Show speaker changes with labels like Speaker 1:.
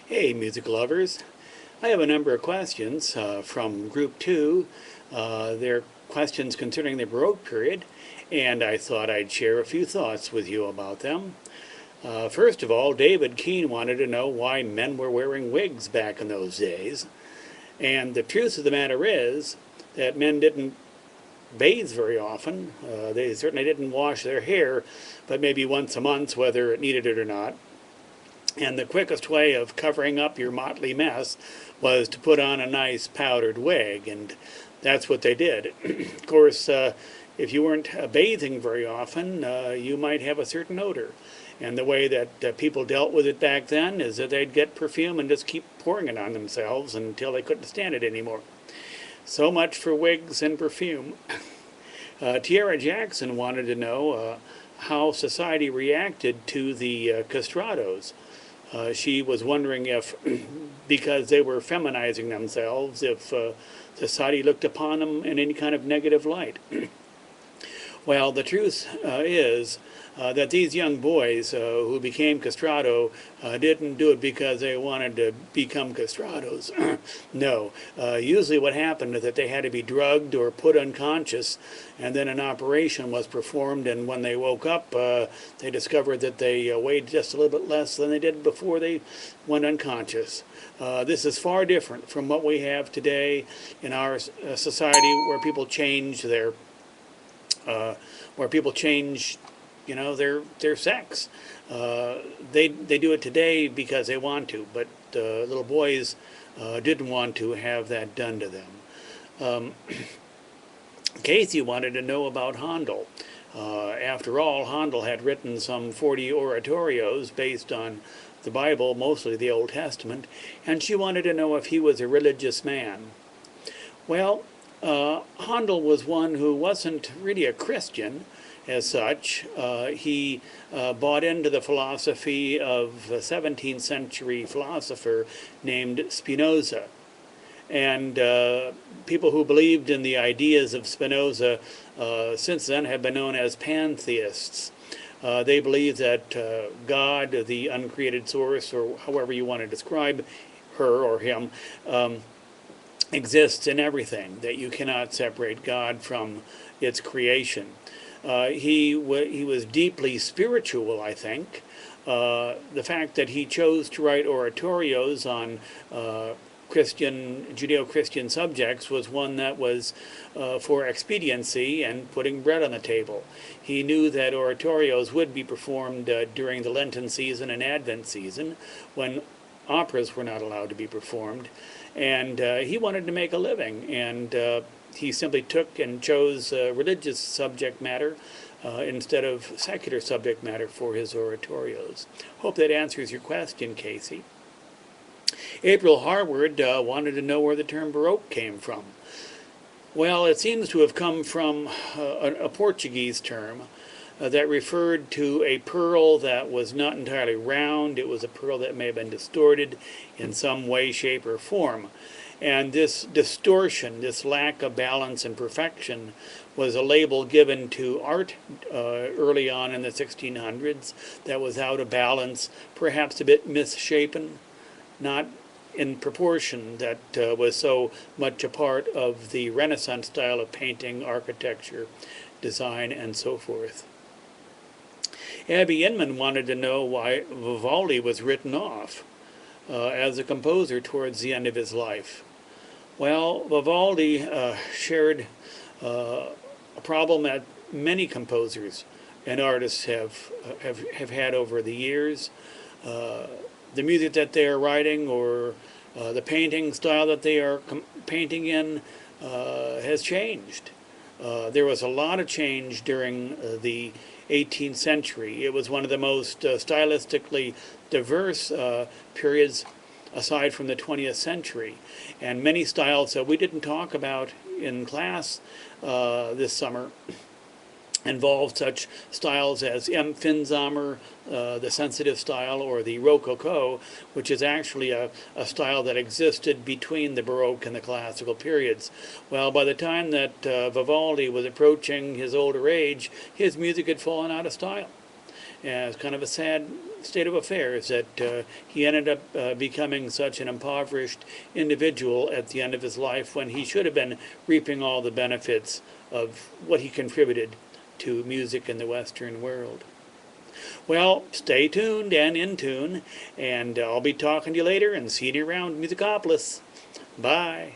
Speaker 1: Hey, music lovers. I have a number of questions from Group 2. They're questions concerning the Baroque period, and I thought I'd share a few thoughts with you about them. First of all, David Keene wanted to know why men were wearing wigs back in those days. And the truth of the matter is that men didn't bathe very often. They certainly didn't wash their hair, but maybe once a month, whether it needed it or not. And the quickest way of covering up your motley mess was to put on a nice powdered wig, and that's what they did. Of course, if you weren't bathing very often, you might have a certain odor. And the way that people dealt with it back then is that they'd get perfume and just keep pouring it on themselves until they couldn't stand it anymore. So much for wigs and perfume. Tiara Jackson wanted to know how society reacted to the castratos. She was wondering if, because they were feminizing themselves, if society looked upon them in any kind of negative light. Well, the truth is that these young boys who became castrato didn't do it because they wanted to become castratos. No. Usually what happened is that they had to be drugged or put unconscious, and then an operation was performed, and when they woke up, they discovered that they weighed just a little bit less than they did before they went unconscious. This is far different from what we have today in our society, where people change their their sex. They do it today because they want to, but little boys didn't want to have that done to them. Casey wanted to know about Handel. After all, Handel had written some 40 oratorios based on the Bible, mostly the Old Testament, and she wanted to know if he was a religious man. Well, Handel was one who wasn't really a Christian as such. He bought into the philosophy of a 17th century philosopher named Spinoza. And people who believed in the ideas of Spinoza since then have been known as pantheists. They believe that God, the uncreated source, or however you want to describe her or him, exists in everything, that you cannot separate God from its creation. He was deeply spiritual, I think. The fact that he chose to write oratorios on Judeo-Christian subjects was one that was for expediency and putting bread on the table. He knew that oratorios would be performed during the Lenten season and Advent season, when operas were not allowed to be performed. And he wanted to make a living, and he simply took and chose religious subject matter instead of secular subject matter for his oratorios. Hope that answers your question, Casey. April Harward wanted to know where the term Baroque came from. Well, it seems to have come from a Portuguese term that referred to a pearl that was not entirely round. It was a pearl that may have been distorted in some way, shape, or form. And this distortion, this lack of balance and perfection, was a label given to art early on in the 1600s that was out of balance, perhaps a bit misshapen, not in proportion that was so much a part of the Renaissance style of painting, architecture, design, and so forth. Abby Inman wanted to know why Vivaldi was written off as a composer towards the end of his life. Well, Vivaldi shared a problem that many composers and artists have had over the years. The music that they are writing, or the painting style that they are painting in, has changed. There was a lot of change during the 18th century. It was one of the most stylistically diverse periods aside from the 20th century. And many styles that we didn't talk about in class this summer involved such styles as Empfinsamer, the sensitive style, or the Rococo, which is actually a style that existed between the Baroque and the classical periods. Well, by the time that Vivaldi was approaching his older age, his music had fallen out of style. And it's kind of a sad state of affairs that he ended up becoming such an impoverished individual at the end of his life when he should have been reaping all the benefits of what he contributed to music in the Western world. Well, stay tuned and in tune, and I'll be talking to you later and seeing you around Musicopolis. Bye.